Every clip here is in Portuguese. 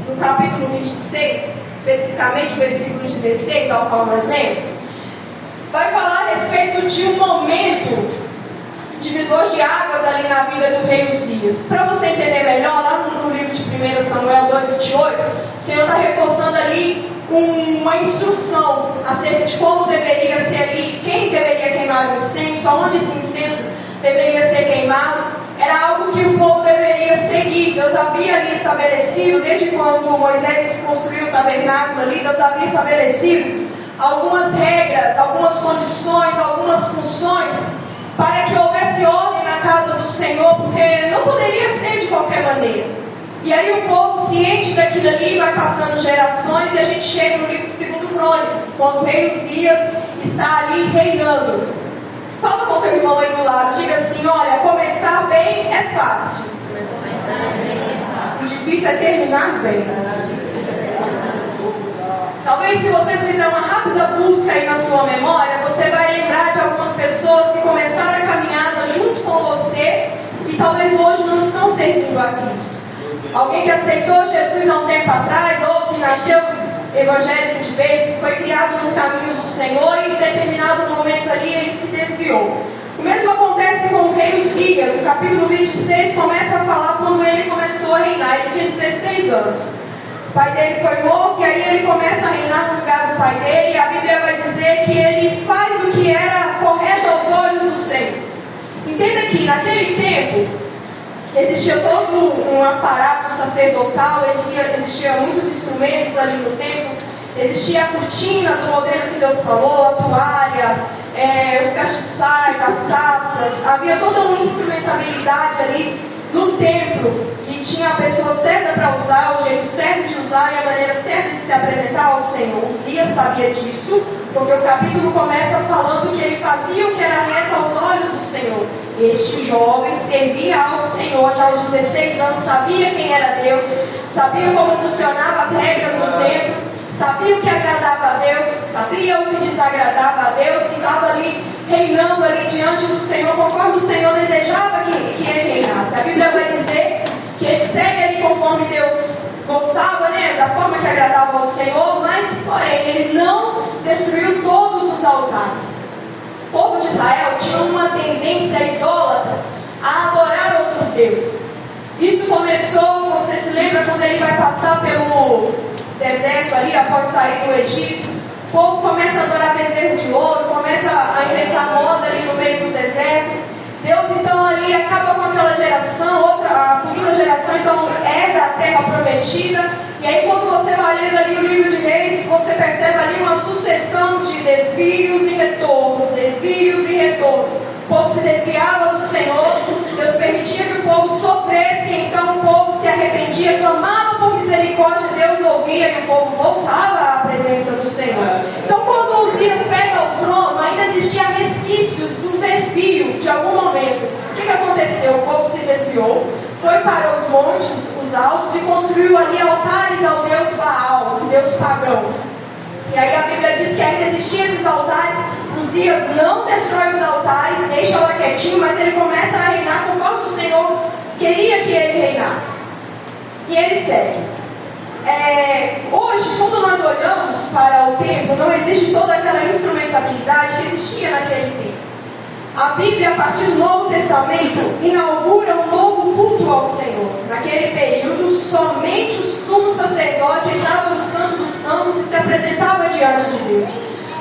no capítulo 26, especificamente o versículo 16, ao qual nós lemos, vai falar a respeito de um momento divisor de águas ali na vida do rei Uzias. Para você entender melhor, lá no livro de 1 Samuel 2:28, o Senhor está reforçando ali uma instrução acerca de como deveria ser ali, quem deveria queimar o incenso, aonde esse incenso deveria ser queimado. Era algo que o povo deveria seguir. Deus havia ali estabelecido, desde quando Moisés construiu o tabernáculo ali, Deus havia estabelecido algumas regras, algumas condições, algumas funções para que houvesse ordem na casa do Senhor, porque não poderia ser de qualquer maneira. E aí o povo ciente daquilo ali vai passando gerações, e a gente chega no livro de 2 Crônicas, quando o rei Uzias está ali reinando. Fala com o teu irmão aí do lado, diga assim: olha, começar bem é fácil. O difícil é terminar bem. Talvez se você fizer uma rápida busca aí na sua memória, você vai lembrar de algumas pessoas que começaram a caminhada junto com você e talvez hoje não estão servindo a Cristo. Alguém que aceitou Jesus há um tempo atrás, ou que nasceu evangélico de vez, que foi criado nos caminhos do Senhor e em determinado momento ali ele se desviou. O mesmo acontece com o rei Uzias. O capítulo 26 começa a falar quando ele começou a reinar. Ele tinha 16 anos. O pai dele foi morto e aí ele começa a reinar no lugar do pai dele. E a Bíblia vai dizer que ele faz o que era correto aos olhos do Senhor. Entenda que naquele tempo existia todo um aparato sacerdotal, existia muitos instrumentos ali no templo, existia a cortina do modelo que Deus falou, a toalha, os castiçais, as taças, havia toda uma instrumentabilidade ali no templo, e tinha a pessoa certa para usar, o jeito certo de usar e a maneira certa de se apresentar ao Senhor. Uzias sabia disso, porque o capítulo começa falando que ele fazia o que era reto aos olhos do Senhor. Este jovem servia ao Senhor já aos 16 anos, sabia quem era Deus, sabia como funcionavam as regras do templo, sabia o que agradava a Deus, sabia o que desagradava a Deus, e estava ali reinando ali diante do Senhor, conforme o Senhor desejava que ele reinasse. A Bíblia vai dizer que ele segue ali conforme Deus gostava, da forma que agradava ao Senhor, mas porém ele não destruiu todos os altares. O povo de Israel tinha uma tendência idólatra a adorar outros deuses. Isso começou, você se lembra quando ele vai passar pelo deserto ali, após sair do Egito? O povo começa a adorar bezerro de ouro, começa a inventar moda ali no meio do deserto. Deus então ali acaba com aquela geração, a futura geração então herda a terra prometida. E aí quando você vai lendo ali o livro de Reis, você percebe ali uma sucessão de desvios e retornos, desvios e retornos. O povo se desviava do Senhor, Deus permitia que o povo sofresse, então o povo se arrependia, clamava por misericórdia, Deus ouvia e o povo voltava à presença do Senhor. Então quando Uzias pega o trono, ainda existia resquícios do desvio de algum momento. O que aconteceu? O povo se desviou, foi para os montes, os altos, e construiu ali altares ao Deus Baal, o Deus pagão. E aí a Bíblia diz que ainda existiam esses altares. Uzias não destrói os altares, deixa lá quietinho, mas ele começa a reinar conforme o Senhor queria que ele reinasse. E ele segue. Hoje, quando nós olhamos para o templo, não existe toda aquela instrumentabilidade que existia naquele tempo. A Bíblia, a partir do Novo Testamento, inaugura um novo culto ao Senhor. Naquele período, somente o sumo sacerdote entrava no Santo dos Santos e se apresentava diante de Deus.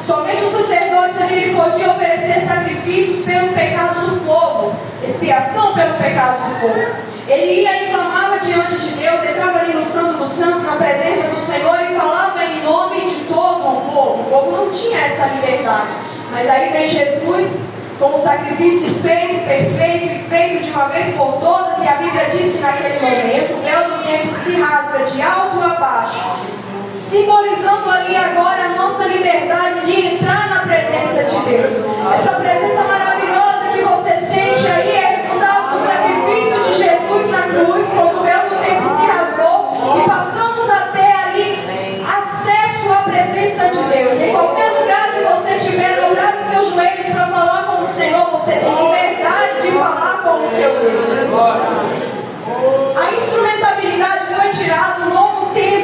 Somente o sacerdote ali podia oferecer sacrifícios pelo pecado do povo, expiação pelo pecado do povo. Ele ia e clamava diante de Deus, entrava ali no Santo dos Santos, na presença do Senhor, e falava em nome de todo o povo. O povo não tinha essa liberdade. Mas aí vem Jesus com o sacrifício feito, perfeito e feito de uma vez por todas, e a Bíblia diz que naquele momento o véu do templo se rasga de alto a baixo, simbolizando ali agora a nossa liberdade de entrar na presença de Deus. Essa presença maravilhosa que você sente aí é resultado do sacrifício de Jesus na cruz, quando o véu do templo se rasgou e passamos a ter ali acesso à presença de Deus. Em qualquer lugar que você estiver, dobrar os seus joelhos para falar com o Senhor, você tem liberdade de falar com o teu Deus. A instrumentabilidade foi tirada, o novo tempo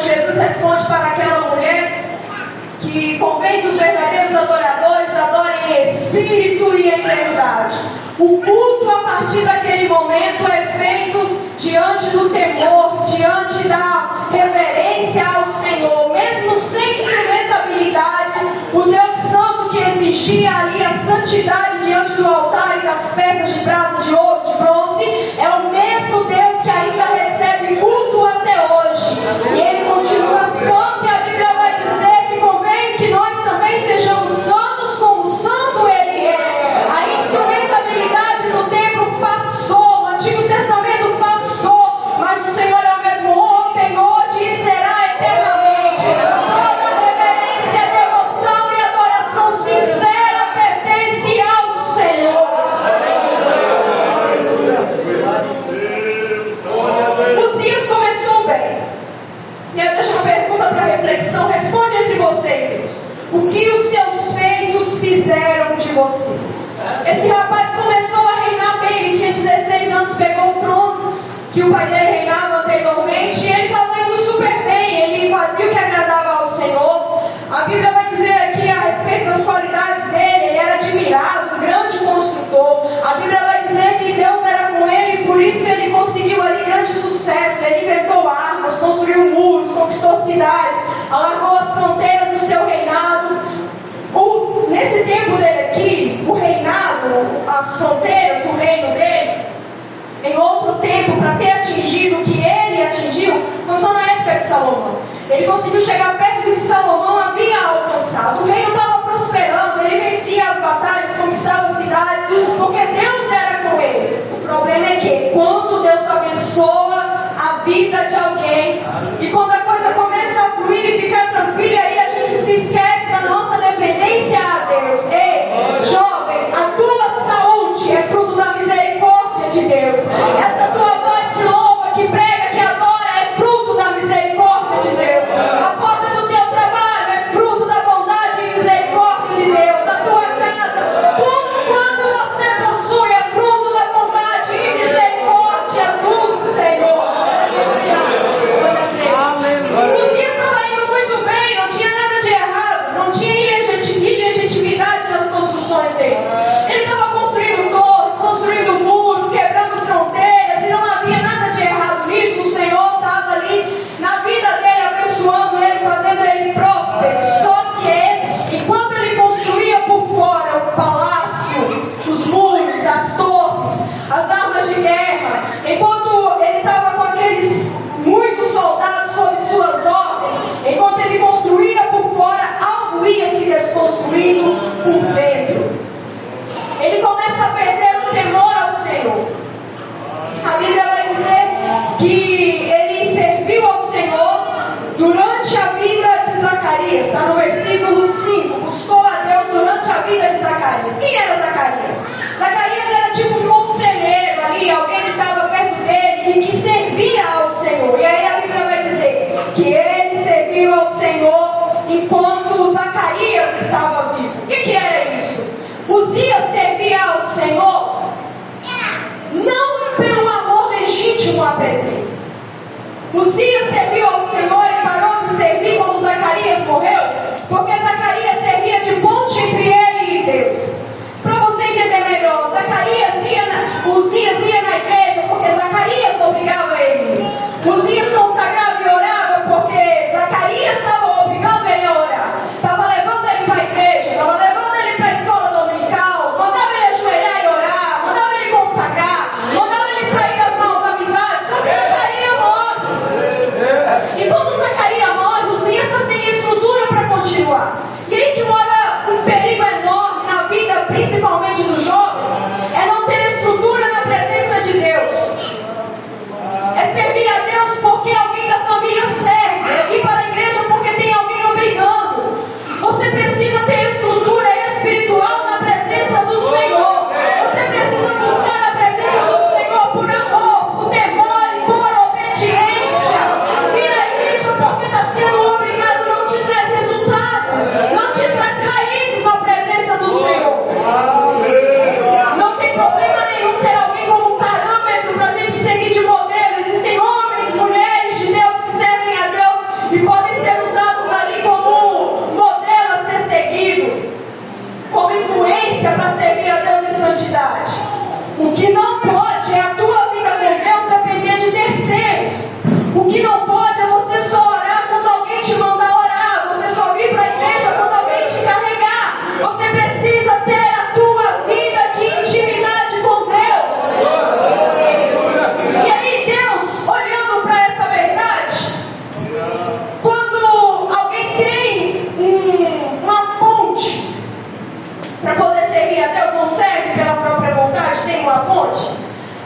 Jesus responde para aquela mulher que convém que os verdadeiros adoradores adorem em espírito e em verdade. O culto a partir daquele momento é feito diante do temor, diante da reverência ao Senhor, mesmo sem instrumentabilidade. O Deus Santo que exigia ali a santidade diante do altar e das peças de prata, de ouro, de bronze, é o mesmo Deus que ainda recebe culto até hoje. E Ele continua santo, e a Bíblia vai dizer que convém que nós também sejamos santos como santo Ele é. A instrumentabilidade do templo passou, o Antigo Testamento passou, mas o Senhor é o mesmo ontem, hoje e será eternamente. Toda reverência, devoção e adoração sincera pertence ao Senhor. Uzias começou bem. E eu deixo uma pergunta para reflexão. Responde entre vocês. O que os seus feitos fizeram de você? Esse rapaz começou a reinar bem. Ele tinha 16 anos, pegou o trono que o pai dele reinava anteriormente. E ele estava indo super bem. Ele fazia o que agradava ao Senhor. A Bíblia vai dizer aqui a respeito das qualidades dele. Ele era admirado, um grande construtor. A Bíblia vai dizer que Deus era com ele, por isso ele conseguiu ali grande sucesso. Ele inventou armas, construiu muros, conquistou cidades, alargou as fronteiras do seu reinado. Nesse tempo dele aqui, o reinado, as fronteiras do reino dele, em outro tempo, para ter atingido o que ele atingiu, foi só na época de Salomão. Ele conseguiu chegar perto do que Salomão havia alcançado. O reino estava prosperando, ele vencia as batalhas, conquistava as cidades, porque Deus era com ele. O problema é que quando Deus abençoa a vida de alguém, e quando a coisa começa a fluir e ficar tranquila, aí a gente se esquece da nossa dependência a Deus. Ei, jovem, a tua saúde é fruto da misericórdia de Deus. Essa tua voz que louva, que prega, que adora, é fruto da misericórdia de Deus. A porta do teu trabalho é fruto da bondade e misericórdia de Deus. A tua casa, tudo quanto você possui é fruto da bondade e misericórdia do Senhor.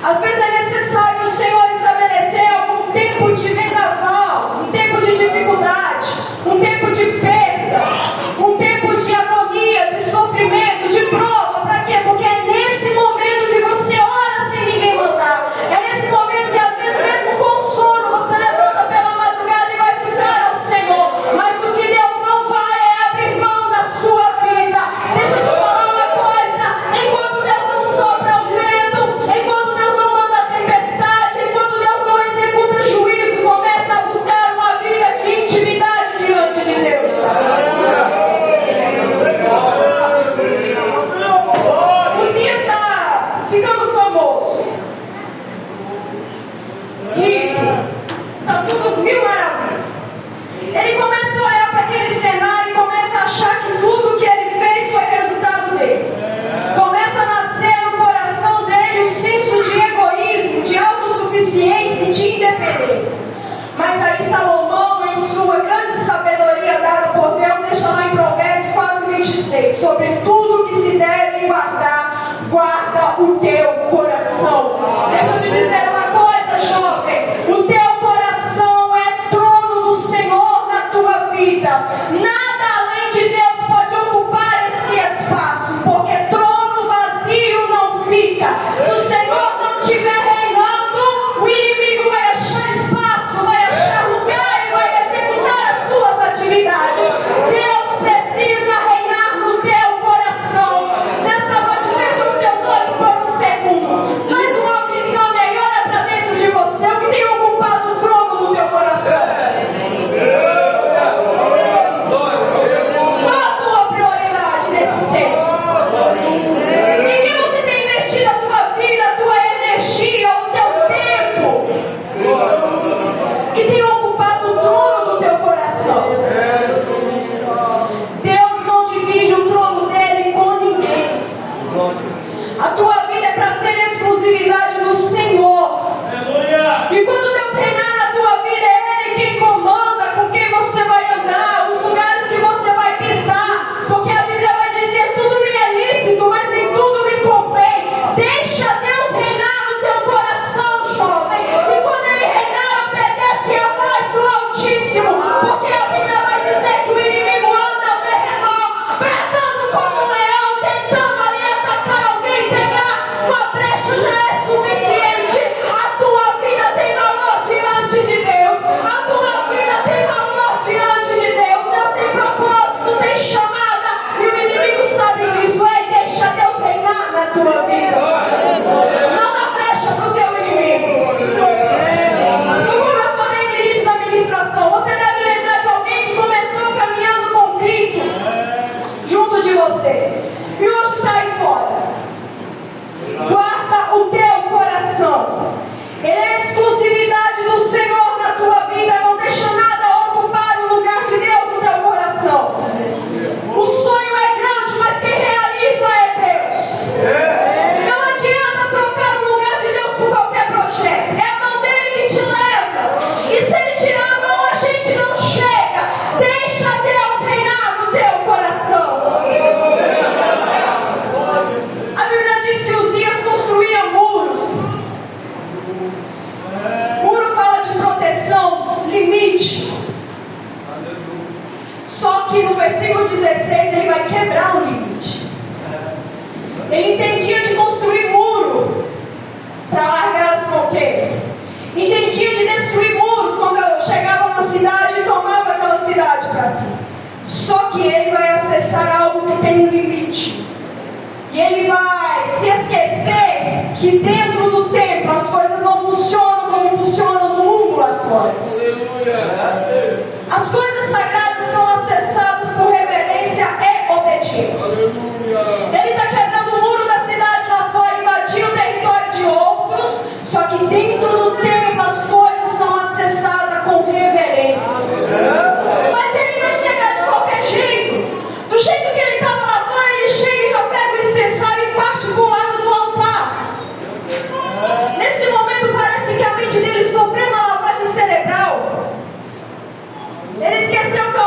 Às vezes é necessário o Senhor estabelecer algum tempo de vendaval, um tempo de dificuldade, um tempo de perda, um tempo de agonia, de sofrimento, de prova. Para quê? Porque é nesse momento que você ora sem ninguém mandar. É nesse momento que às vezes mesmo com sono você levanta pela madrugada e vai buscar ao Senhor. Mas o que Deus não vai é abrir mão da sua vida. Deixa eu te falar uma coisa: enquanto Deus não sopra o vento, enquanto Deus não manda a tempestade, enquanto Deus não executa juízo, começa a buscar uma vida de intimidade diante de Deus. Uzias está ficando famoso, rico, está tudo mil maravilhas. Ele começa a olhar para aquele cenário e começa a achar que tudo que ele fez foi resultado dele. Começa a nascer no coração dele o senso de egoísmo, de autossuficiência e de independência. Mas aí Salomão, em sua grande sabedoria dada por Deus, deixa lá em Provérbios 4:23, sobre tudo que se deve guardar, guarda o teu coração. Deixa eu te dizer uma coisa, jovem: o teu coração é trono do Senhor na tua vida. Nada além de Deus pode ocupar esse espaço, porque trono vazio não fica. Se o Senhor não estiver reinando, o inimigo vai achar espaço, vai achar lugar e vai executar as suas atividades. Deus precisa reinar no teu coração. Nessa noite, fecha os teus olhos por um segundo. Faz uma visão e olha para dentro de você. O que tem ocupado o trono do teu coração? Qual a tua prioridade nesses tempos? Em que você tem investido a tua vida, a tua energia, o teu tempo? Que tem ocupado o trono do teu coração? Deus não divide o trono dele com ninguém. A tua vida é para ser exclusividade do Senhor. E quando Deus reinar na tua vida, é Ele quem comanda com quem você vai andar, os lugares que você vai pisar. Porque a Bíblia vai dizer: tudo me é lícito, mas nem tudo me convém. Deixa Deus reinar no teu coração, jovem. E quando Ele reinar, obedece a voz do Altíssimo. Porque a Bíblia vai dizer que o inimigo anda ao derredor, bradando como um leão, tentando ali atacar alguém, pegar uma brecha já é suficiente. A tua vida tem valor diante de Deus. A tua vida tem valor diante de Deus. Deus tem propósito, tem chamada. E o inimigo sabe disso. Ei, deixa Deus reinar na tua vida. Não dá brecha para o teu inimigo. Como eu falei no início da ministração, você deve lembrar de alguém que começou caminhando com Cristo junto de você e hoje está aí fora. Guarda o teu coração. Ele é a exclusividade do Senhor na tua vida. Não deixa nada ocupar o lugar de Deus no teu coração. O sonho é grande, mas quem realiza é Deus. Não adianta trocar o lugar de Deus por qualquer projeto. É a mão dele que te leva. E se ele tirar a mão, a gente não chega. Deixa Deus reinar no teu coração. A Bíblia diz que Uzias construía muros. Muro fala de proteção, limite. Só que no versículo 16 ele vai quebrar o limite. Ele entendia de construir muro para largar as fronteiras. Entendia de destruir muros quando chegava a uma cidade e tomava aquela cidade para si. Só que ele vai acessar algo que tem um limite. E ele vai se esquecer que dentro do templo as coisas não funcionam como funcionam no mundo lá fora. As coisas sagradas são acessadas por reverência e obediência. Ele está quebrando o muro das cidades lá fora, invadindo o território de outros. Só que dentro do templo as coisas são acessadas com reverência. Mas ele vai chegar de qualquer jeito. Do jeito que ele estava lá fora, ele chega e já pega o incensário e parte para o lado do altar. Nesse momento parece que a mente dele sofreu uma lavagem cerebral. Ele esqueceu que o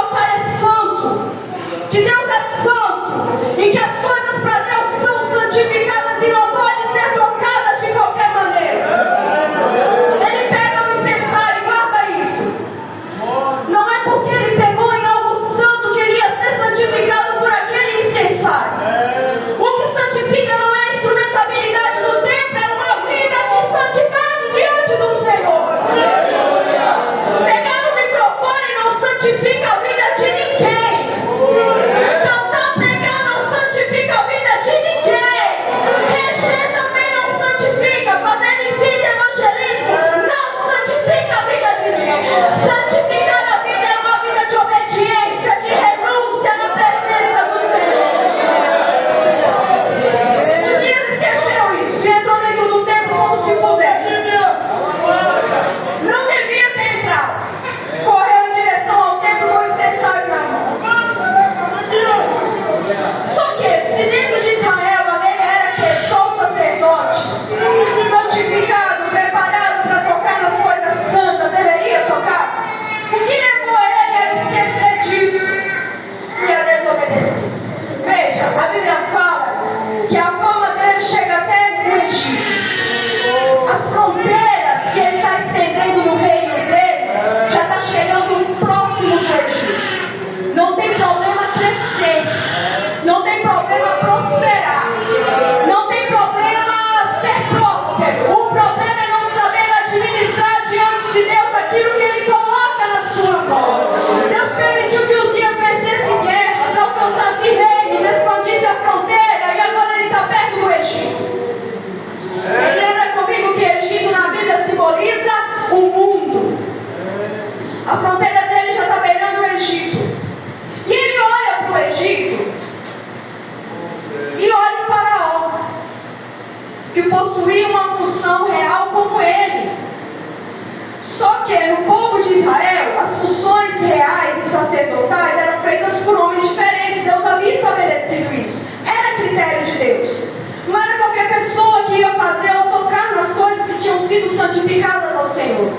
santificadas ao Senhor.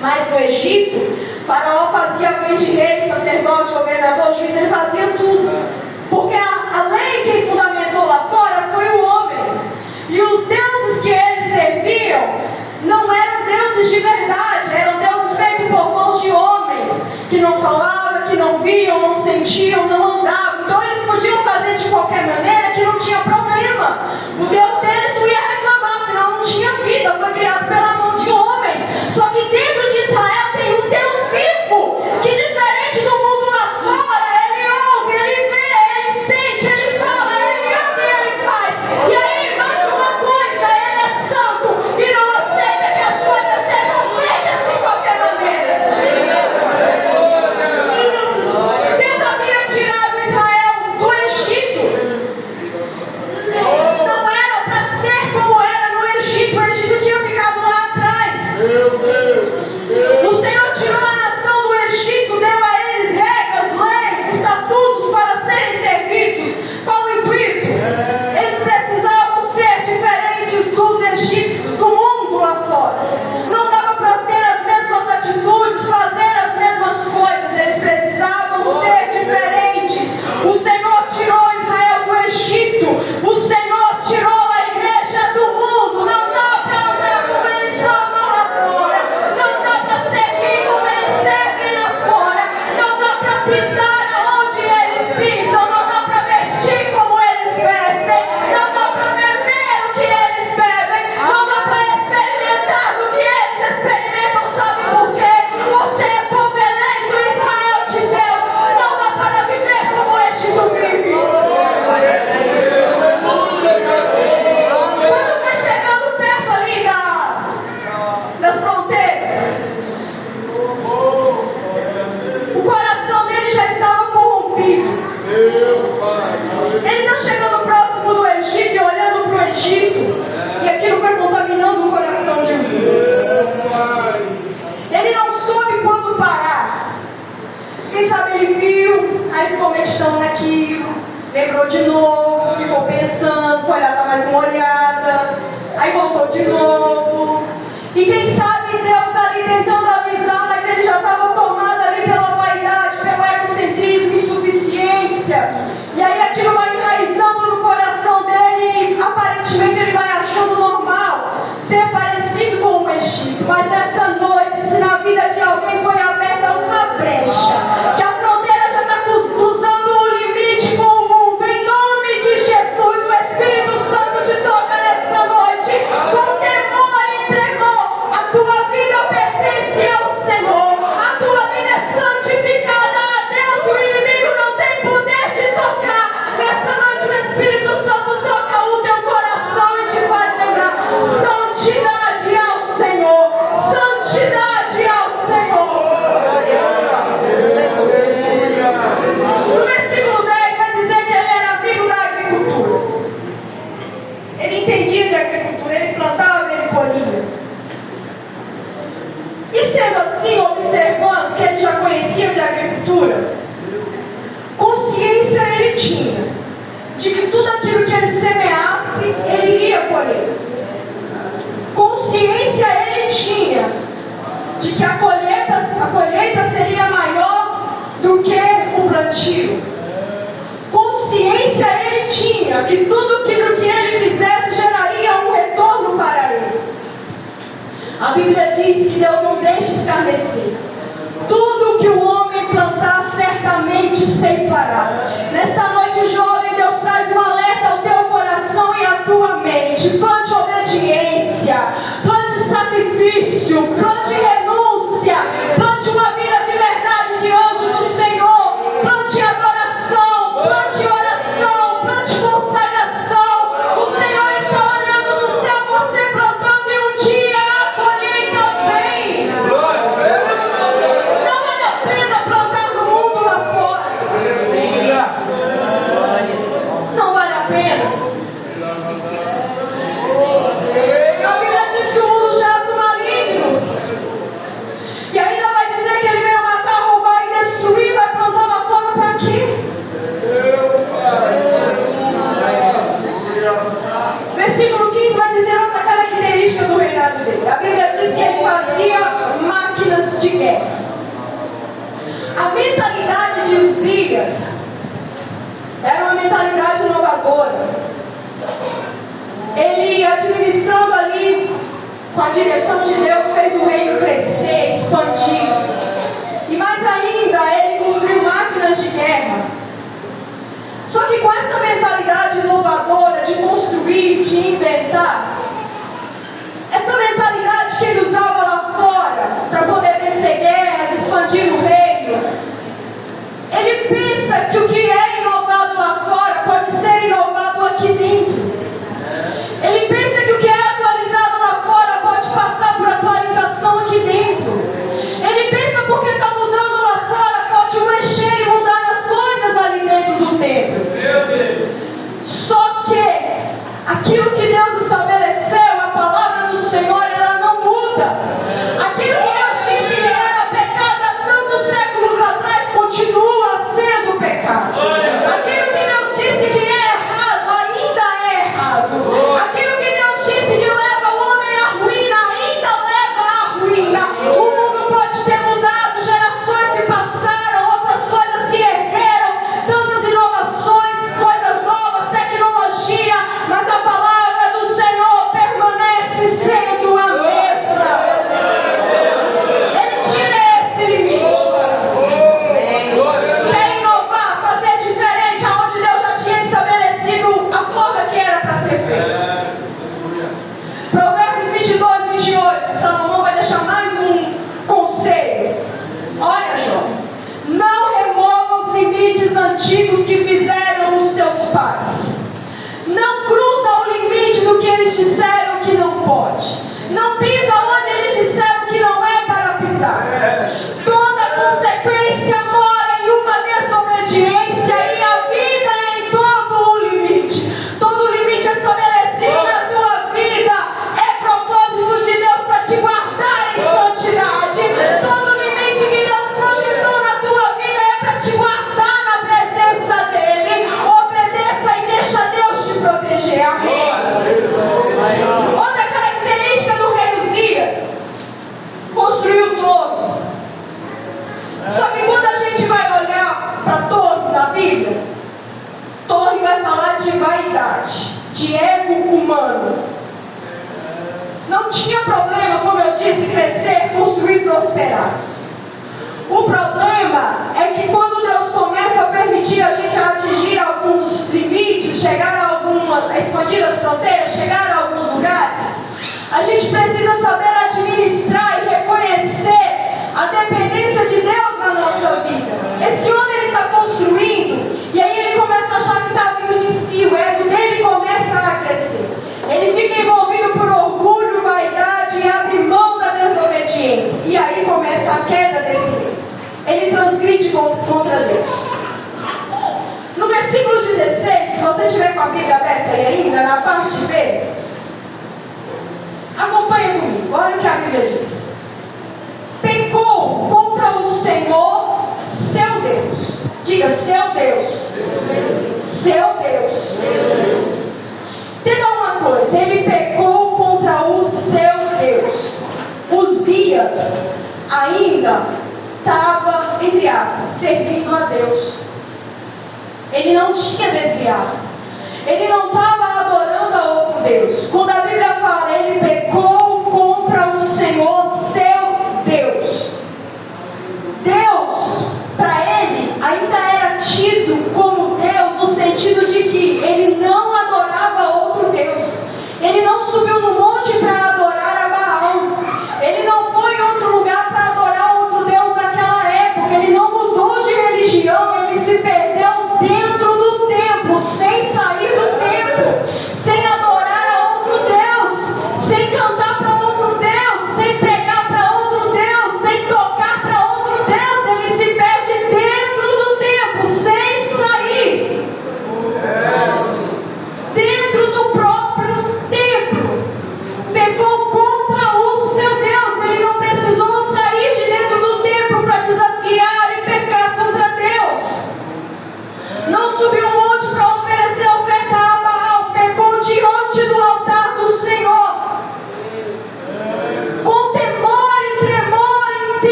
Mas no Egito, Faraó fazia a vez de rei, sacerdote, governador, juiz, ele fazia tudo. Porque a lei que fundamentou lá fora foi o homem. E os deuses que eles serviam não eram deuses de verdade, eram deuses feitos por mãos de homens, que não falavam, que não viam, não sentiam, não andavam. Então eles podiam fazer de qualquer maneira, que não tinha problema. O Deus deles não ia reclamar, afinal não tinha vida, foi criado pela mão de homens. Só que dentro de Israel tem um Deus vivo, que diferente do mundo lá fora, ele ouve, ele vê, ele sente, ele fala, ele ama e ele faz. E aí, mais uma coisa, ele é santo e não aceita que as coisas sejam feitas de qualquer maneira. Deus havia tirado Israel do Egito. Não era para ser como era no Egito. O Egito tinha ficado lá atrás. O Senhor tirou a nação do Egito, deu a eles regras, leis, estatutos para serem servidos. Qual o intuito? Eles precisavam ser diferentes dos egípcios, do mundo lá fora. Não dava para ter as mesmas atitudes, fazer as mesmas coisas. Eles precisavam ser diferentes. O Senhor tirou Israel do Egito. O Senhor tirou a igreja do mundo. Não dá para andar como eles andam lá fora. Não dá para servir como eles servem lá fora. Não dá para pisar aonde eles pisam. Não dá para vestir como eles vestem. Não dá para beber o que eles bebem. Não dá para experimentar do que eles experimentam. Sabe por quê? Você é povo eleito, Israel de Deus. Não dá para viver como o Egito vive. Quando foi chegando perto ali das fronteiras, o coração dele já estava corrompido. Ele está chegando próximo do Egito e olhando para o Egito, e aquilo foi contaminando o coração de Moisés. Ele não soube quando parar. Quem sabe ele viu, aí ficou meditando naquilo, lembrou de novo, ficou pensando, foi lá dar mais uma olhada, aí voltou de novo. E quem sabe Deus ali tentando avisar, mas ele já estava tomado ali pela vaidade, pelo egocentrismo, insuficiência. E aí aquilo vai enraizando no coração dele e aparentemente ele vai achando normal ser parecido com o Egito. Mas nessa noite, se na vida de alguém foi aberta uma brecha, que a fronteira já está cruzando o limite com o mundo, em nome de Jesus, o Espírito Santo te toca nessa noite, com temor e tremor. A tua vida pertence ao Senhor, a tua vida é santificada a Deus, o inimigo não tem poder de tocar. Nessa noite o Espírito Santo toca o teu coração e te faz lembrar: santidade ao Senhor, santidade ao Senhor. No versículo 10 vai dizer que ele era amigo da agricultura. Ele entendia de agricultura, ele plantava, ele colhia. E sendo assim, observando que ele já conhecia de agricultura, consciência ele tinha de que tudo aquilo que ele semeasse, ele iria colher. Consciência ele tinha de que a colheita seria maior do que o plantio. Consciência ele tinha que tudo aquilo que ele fizesse geraria um retorno para ele. A Bíblia diz que Deus não deixa escarnecer. Tudo que o homem plantar, certamente ceifará. Nessa noite, jovem, Deus traz um alerta ao teu coração e à tua mente. Plante obediência, plante sacrifício, plante renúncia, plante uma vida de verdade diante do Senhor, plante adoração, plante oração, plante consagração. O Senhor está olhando do céu, você plantando, e um dia a colheita vem. antigos que fizeram os teus pais. Não cruza o limite do que eles disseram que não pode. Não pisa onde eles disseram que não é para pisar. Toda consequência mora em uma desobediência e a vida é em todo o limite. Todo o limite estabelecido na tua vida é propósito de Deus para te guardar em santidade. Todo o limite que Deus projetou na tua vida é para te guardar na presença dEle. Obedeça e deixa Deus te proteger. Amém? Outra característica do rei Uzias: construiu torres. Só que quando a gente vai olhar para torres na Bíblia, torre vai falar de vaidade, de ego humano. Não tinha problema, como eu disse, crescer, construir, prosperar. O problema é que quando Deus começa a permitir a gente atingir alguns limites, chegar a expandir as fronteiras, chegar a alguns lugares, a gente precisa saber administrar e reconhecer a dependência de Deus na nossa vida. Esse homem, ele está construindo, e aí ele começa a achar que está vindo de si, o ego dele começa a crescer. Ele fica envolvido por orgulho, vaidade e abre mão da desobediência. E aí começa a queda desse rei. Ele transgride contra Deus. No versículo 16, se você estiver com a Bíblia aberta aí ainda, na parte B, acompanha comigo, olha o que a Bíblia diz. Pecou contra o Senhor, seu Deus. Diga, seu Deus. Seu Deus. Entenda uma coisa, ele pecou contra o seu Deus. Uzias ainda estava, entre aspas, servindo a Deus. Ele não tinha desviado. Ele não estava adorando a outro Deus. Quando a Bíblia fala, ele pecou contra o Senhor, seu Deus. Deus, para ele, ainda era tido como Deus, no sentido de que ele não adorava outro Deus. Ele não subiu no monte para adorar a Baal. Ele não foi em outro lugar para adorar outro Deus daquela época. Ele não mudou de religião, ele se perdeu dentro do templo, sem sair do templo.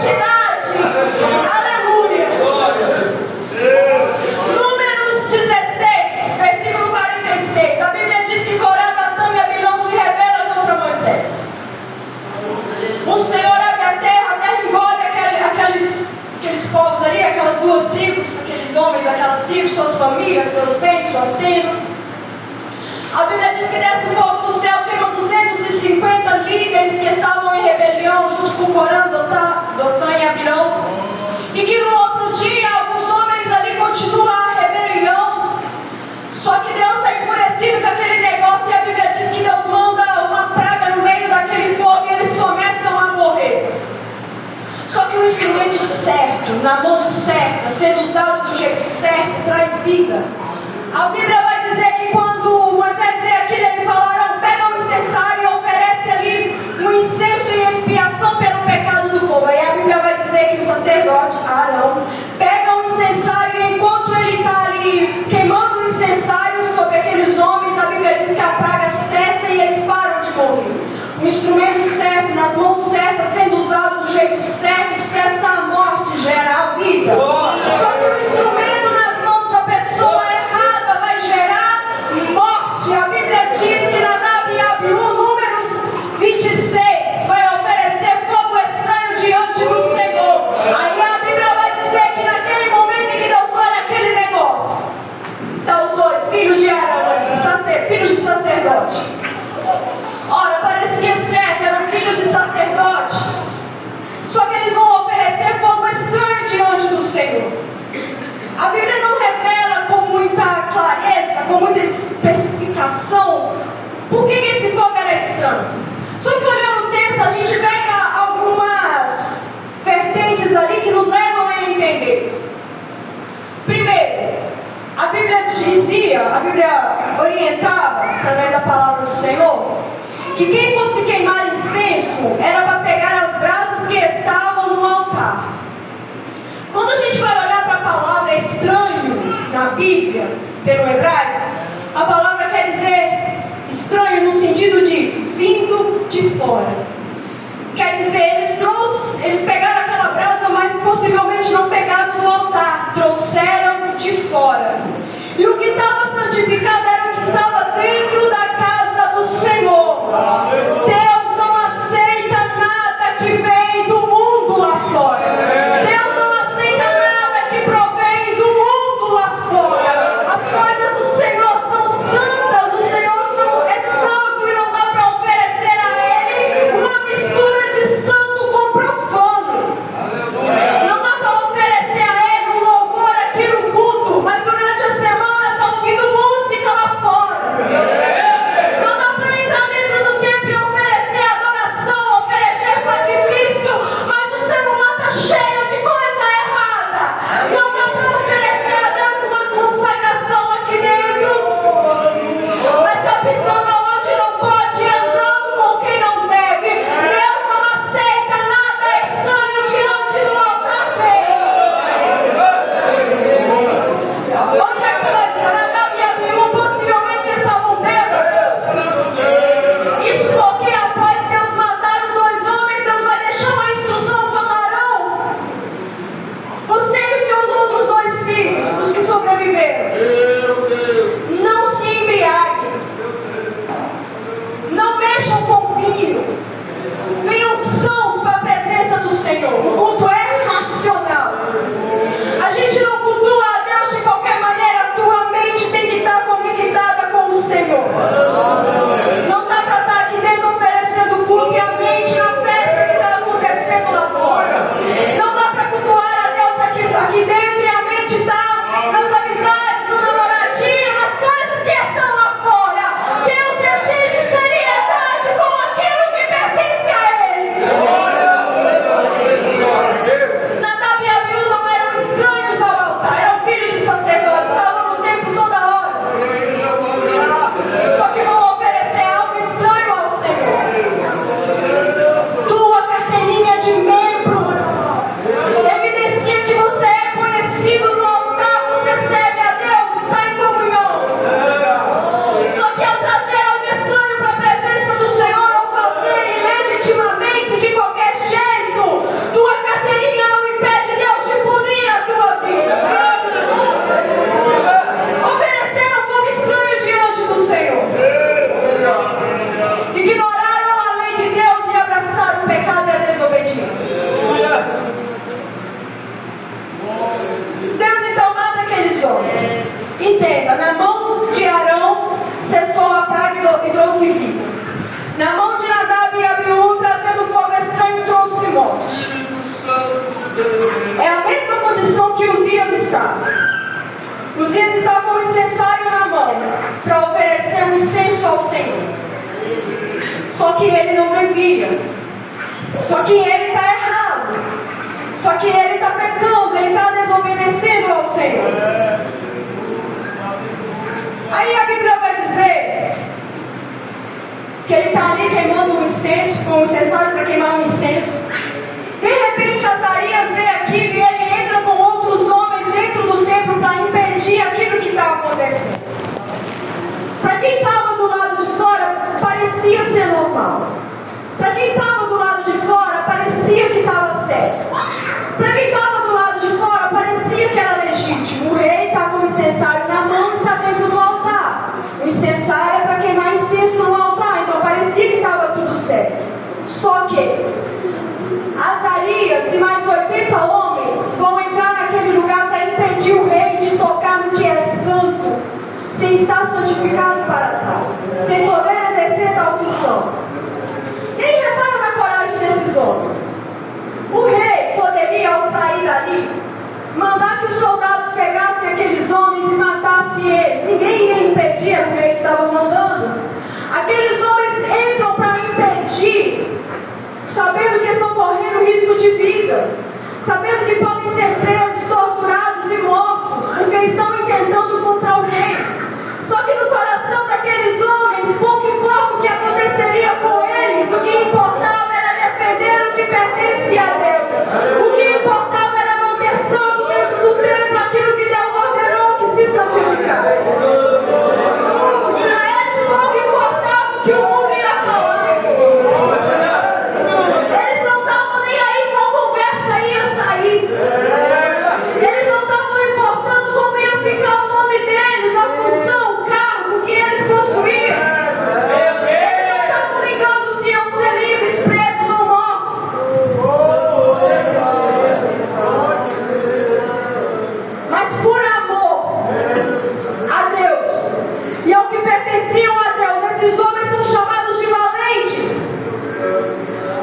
santidade. Aleluia. Números 16, versículo 46. A Bíblia diz que Corá, Datã e Abirão se rebelam contra Moisés. O Senhor abre a terra engole aqueles povos ali, aquelas duas tribos, aqueles homens, aquelas tribos, suas famílias, seus bens, suas tendas. A Bíblia diz que desce fogo do céu, queima 250 líderes que estavam em rebelião junto com Corã, Datã e Abirão. E que no outro dia alguns homens ali continuam a rebelião. Só que Deus está enfurecido com aquele negócio e a Bíblia diz que Deus manda uma praga no meio daquele povo e eles começam a morrer. Só que o instrumento certo, na mão certa, sendo usado do jeito certo, traz vida. A Bíblia vai dizer que quando Moisés veio aqui, eles falaram: pega o incensário e oferece ali um incenso em expiação pelo pecado do povo. Aí a Bíblia vai dizer que o sacerdote Arão pega o incensário e enquanto ele está ali queimando o incensário sobre aqueles homens, a Bíblia diz que a praga cessa e eles param de morrer. O instrumento certo, nas mãos certas, sendo usado do jeito certo, cessa a morte, gera a vida. Só que o instrumento nas mãos da pessoa errada vai gerar morte. A Bíblia diz que Nadab e Abiú, Números 26, vai oferecer fogo estranho diante do Senhor. Aí a Bíblia vai dizer que naquele momento em que Deus olha aquele negócio, então os dois, filhos de Arão, filhos de sacerdote. Ora, parecia certo, eram filhos de sacerdote. Só que eles vão oferecer fogo estranho diante do Senhor. A Bíblia não revela com muita clareza, com muita especificação, por que esse fogo era estranho. Só que olhando o texto, a gente pega algumas vertentes ali que nos levam a entender. Primeiro, a Bíblia orientava, através da palavra do Senhor, que quem fosse queimar incenso era para pegar as brasas que estavam no altar. Quando a gente vai olhar para a palavra estranho na Bíblia, pelo hebraico, a palavra quer dizer estranho no sentido de vindo de fora. Quer dizer, eles pegaram aquela brasa, mas possivelmente não pegaram do altar, trouxeram de fora. E o que estava santificado era o que estava dentro da casa do Senhor. Deus não aceita nada que vem do mundo lá fora. Deus não aceita nada que provém do mundo lá fora. As coisas do Senhor são santas. O Senhor é santo e não dá para oferecer a Ele uma mistura de santo com profano. Não dá para oferecer a Ele um louvor, aquilo É a mesma condição que Uzias estava. Uzias estava com o incensário na mão para oferecer um incenso ao Senhor. Só que ele não devia. Só que ele está errado. Só que ele está pecando, ele está desobedecendo ao Senhor. Aí a Bíblia vai dizer que ele está ali queimando um incenso, com o incensário para queimar um incenso. De repente Azarias vê aquilo e ele entra com outros homens dentro do templo para impedir aquilo que estava acontecendo. Para quem estava do lado de fora, parecia ser normal. Para quem estava do lado de fora, parecia que estava certo. Para quem estava do lado de fora, parecia que era legítimo. O rei está com o incensário na mão e está dentro do altar. O incensário é para queimar incenso no altar, então parecia que estava tudo certo. Só que Azarias e mais 80 homens vão entrar naquele lugar para impedir o rei de tocar no que é santo, sem estar santificado para tal, sem poder exercer tal função. E aí repara na coragem desses homens. O rei poderia, ao sair dali, mandar que os soldados pegassem aqueles homens e matassem eles. Ninguém ia impedir, o rei que estava mandando. Aqueles homens entram para impedir, sabendo que estão correndo risco de vida, sabendo que podem ser presos, torturados e mortos, porque estão intentando contra o rei. Só que no coração daqueles homens, pouco importa o que aconteceria com eles, o que importava era defender o que pertencia a Deus. O que importava era manter santo dentro do templo aquilo que Deus ordenou que se santificasse. Para eles pouco importava o que o mundo ia falar. Eles não estavam nem aí com a conversa ia sair. Eles não estavam importando como ia ficar o nome deles, a função, o cargo que eles possuíam. Eles não estavam ligando se iam ser livres, presos ou mortos. Mas por amor a Deus e ao que pertenciam a Deus, esses homens são chamados de valentes,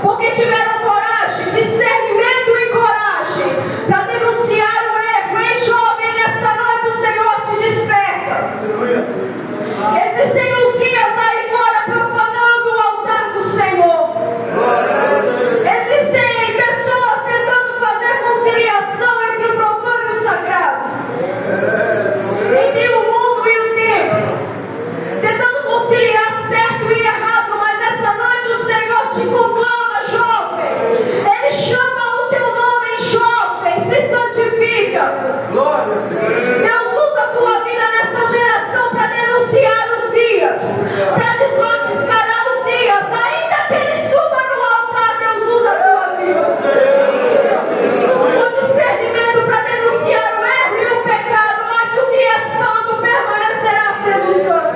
porque tiveram coragem, discernimento e coragem para denunciar o erro. Ei, jovem, nesta noite o Senhor te desperta. Existem Uzias aí fora profanando o altar do Senhor. Existem pessoas tentando fazer conciliação entre o profano e o sagrado, entre o mundo e o templo, tentando conciliar certo e errado. Mas nesta noite o Senhor te conclama, jovem. Ele chama o teu nome, jovem, se santifica. Deus usa a tua vida nessa geração para denunciar os dias, para desmascarar os dias. Ainda que ele suba no altar, Deus usa a tua vida. O discernimento para denunciar o erro e o pecado, mas o que é santo permanecerá sendo santo.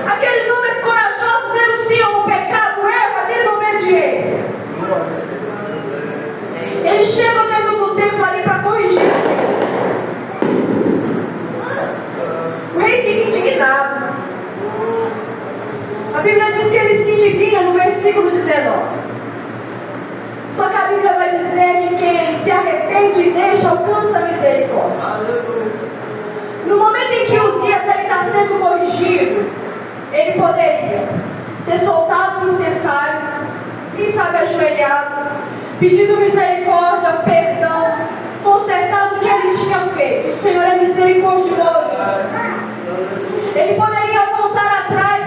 Aqueles homens corajosos denunciam o pecado, o erro, a desobediência. Eles chegam dentro do templo ali para corrigir. O rei fica indignado. A Bíblia diz que ele se indigna no versículo 19. Só que a Bíblia vai dizer que quem se arrepende e deixa alcança a misericórdia. No momento em que Uzias está sendo corrigido, ele poderia ter soltado o incensário, quem sabe ajoelhado, pedindo misericórdia, perdão, consertado o que ele tinha feito. O Senhor é misericordioso. Ele poderia voltar atrás,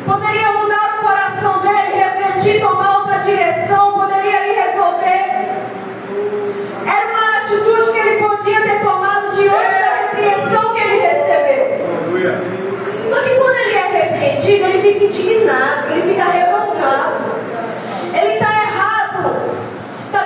poderia mudar o coração dele, refletir, tomar outra direção, poderia ir resolver. Era uma atitude que ele podia ter tomado diante da repreensão que ele recebeu. Só que quando ele é repreendido, ele fica indignado, ele fica revoltado. Ele está errado, está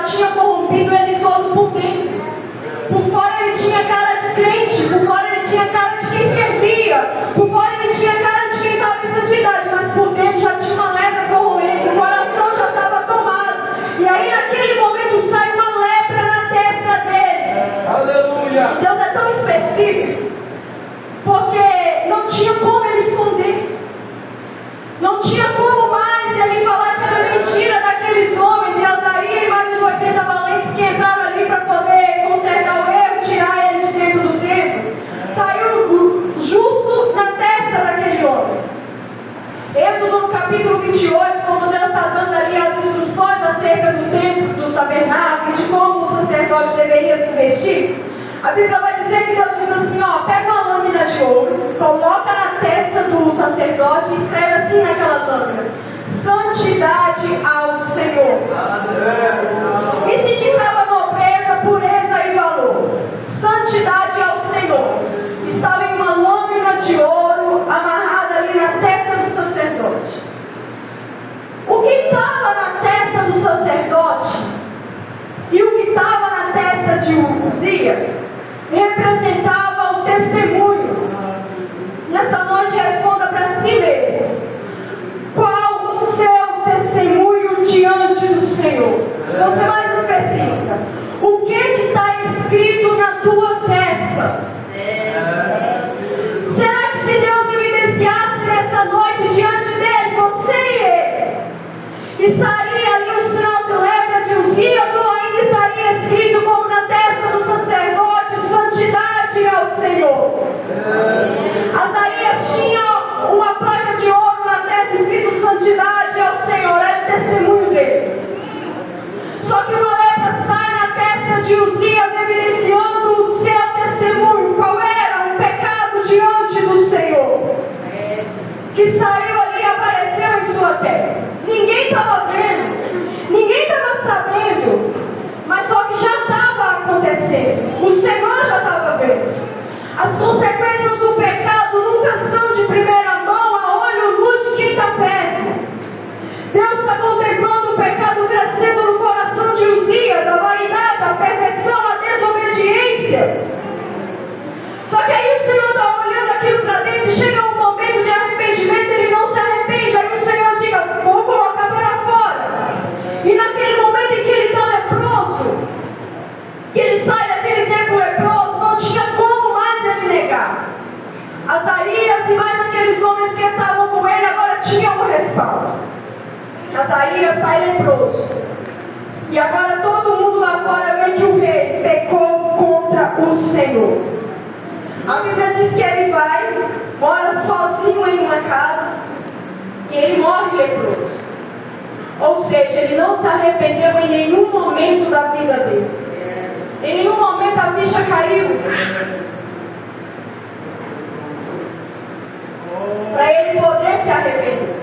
tinha corrompido ele todo por dentro. Por fora ele tinha cara de crente, por fora ele tinha cara de quem servia, por fora ele tinha cara de quem estava em santidade, mas por dentro já tinha uma lepra corroendo, o coração já estava tomado. E aí naquele momento sai uma lepra na testa dele. Aleluia! Deus é tão específico, porque não tinha como ele esconder. Não tinha como mais ele falar que era mentira daqueles homens de Azaria e mais os 80 valentes que entraram ali para poder consertar o erro, tirar ele de dentro do templo. Saiu justo na testa daquele homem. Êxodo no capítulo 28, quando Deus está dando ali as instruções acerca do templo, do tabernáculo e de como o sacerdote deveria se vestir, a Bíblia vai dizer que Deus diz assim, ó, pega uma lâmina de ouro, coloca na testa do sacerdote e escreve assim naquela lâmina: santidade ao Senhor. Isso indicava nobreza, pureza e valor. Santidade ao Senhor. Estava em uma lâmina de ouro amarrada ali na testa do sacerdote. O que estava na testa do sacerdote e o que estava na testa de Uzias representava o testemunho. Nessa noite responda para si mesmo: qual o seu testemunho diante do Senhor? Você mais específica: o que está escrito na tua testa? Será que se Deus evidenciasse nessa noite diante dele, você e ele, estaria ali um sinal de lepra de Uzias, ou ainda estaria escrito como na testa do sacerdote: santidade ao Senhor? Azarias tinha uma placa de ouro na testa escrito santidade ao Senhor, era o testemunho dele. Só que uma lepra sai na testa de Uzias, evidenciando o seu testemunho. Qual era? Um pecado diante do Senhor, que saiu ali e apareceu em sua testa. Ninguém estava vendo, ninguém estava sabendo, mas só que já estava acontecendo. O Senhor já estava vendo. As consequências do pecado nunca são de primeira mão, a olho nu de quem está perto. Deus está contemplando o pecado crescendo no coração de Uzias, a vaidade, a perversão, a desobediência. Só que aí o Senhor está olhando aquilo para dentro e chega um momento de arrependimento, ele não se arrepende. Aí o Senhor diga: vou colocar para fora. E naquele momento em que ele está leproso, que ele sai daquele tempo leproso, não tinha como mais ele negar. Azarias e mais aqueles homens que estavam com ele agora tinham um respaldo. Azarias sai leproso. E agora todo mundo lá fora vê que o rei pecou contra o Senhor. A Bíblia diz que ele vai, mora sozinho em uma casa e ele morre leproso. Ou seja, ele não se arrependeu em nenhum momento da vida dele. Em nenhum momento a ficha caiu para ele poder se arrepender.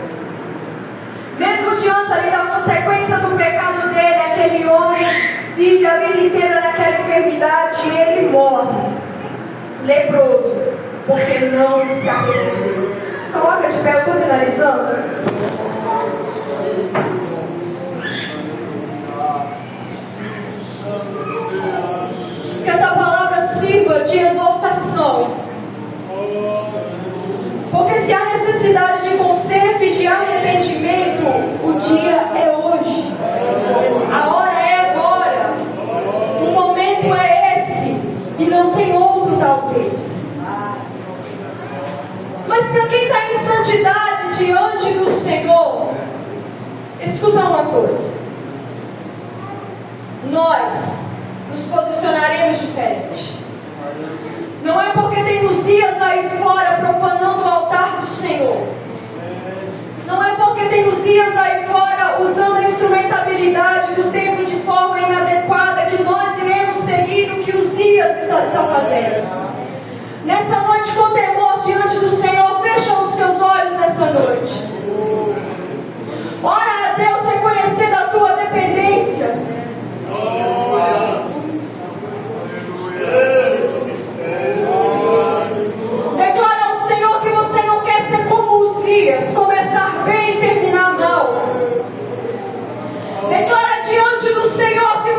Mesmo diante ali da consequência do pecado dele, aquele homem vive a vida inteira naquela enfermidade e ele morre leproso, porque não se arrependeu. Se coloca de pé, eu estou finalizando. Que essa palavra sirva de exaltação. Porque se há necessidade de conserto e de arrependimento, o dia é hoje. A hora é agora. O momento é esse. E não tem outro talvez. Mas para quem está em santidade diante do Senhor, escuta uma coisa. Nós nos posicionaremos diferente. Não é porque tem Uzias aí fora profanando o altar do Senhor. Não é porque tem Uzias aí fora usando a instrumentabilidade do templo de forma inadequada que nós iremos seguir o que Uzias está fazendo. Nessa noite, com temor diante do Senhor, fecha os teus olhos nessa noite. Ora a Deus reconhecendo a tua dependência. Declara ao Senhor que você não quer ser como Uzias, começar bem e terminar mal. Declara diante do Senhor que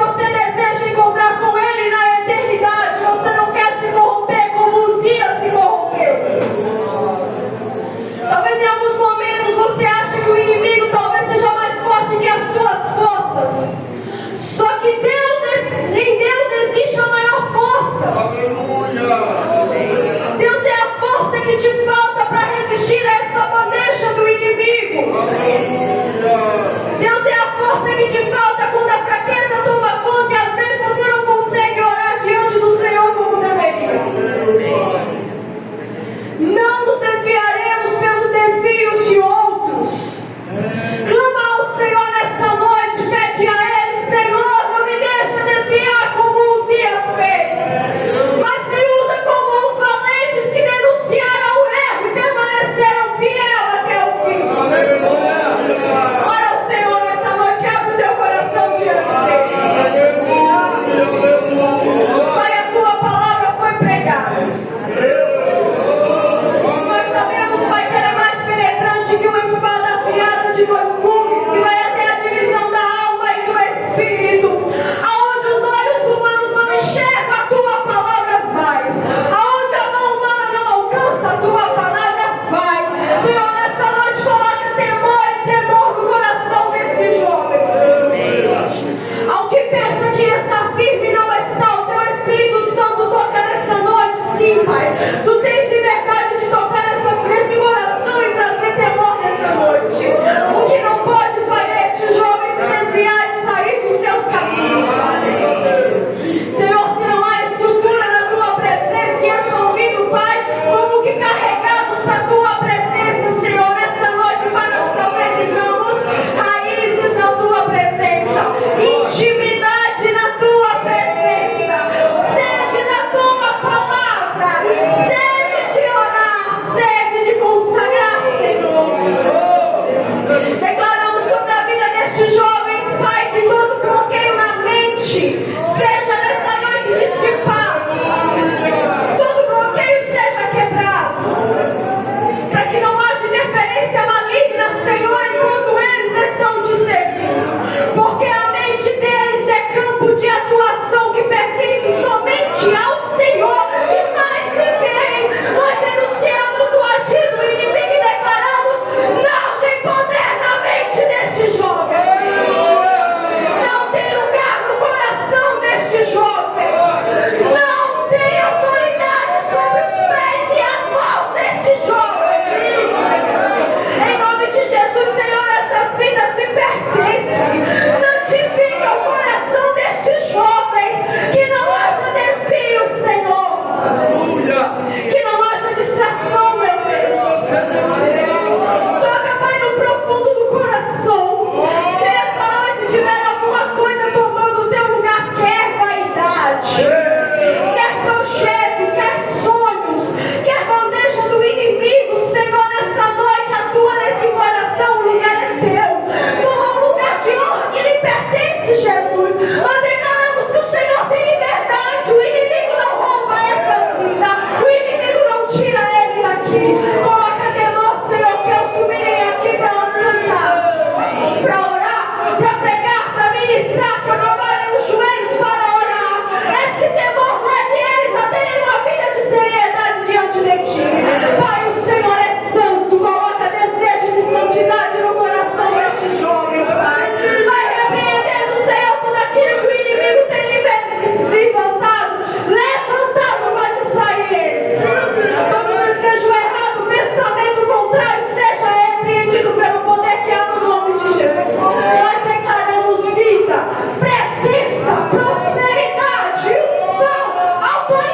autoridade.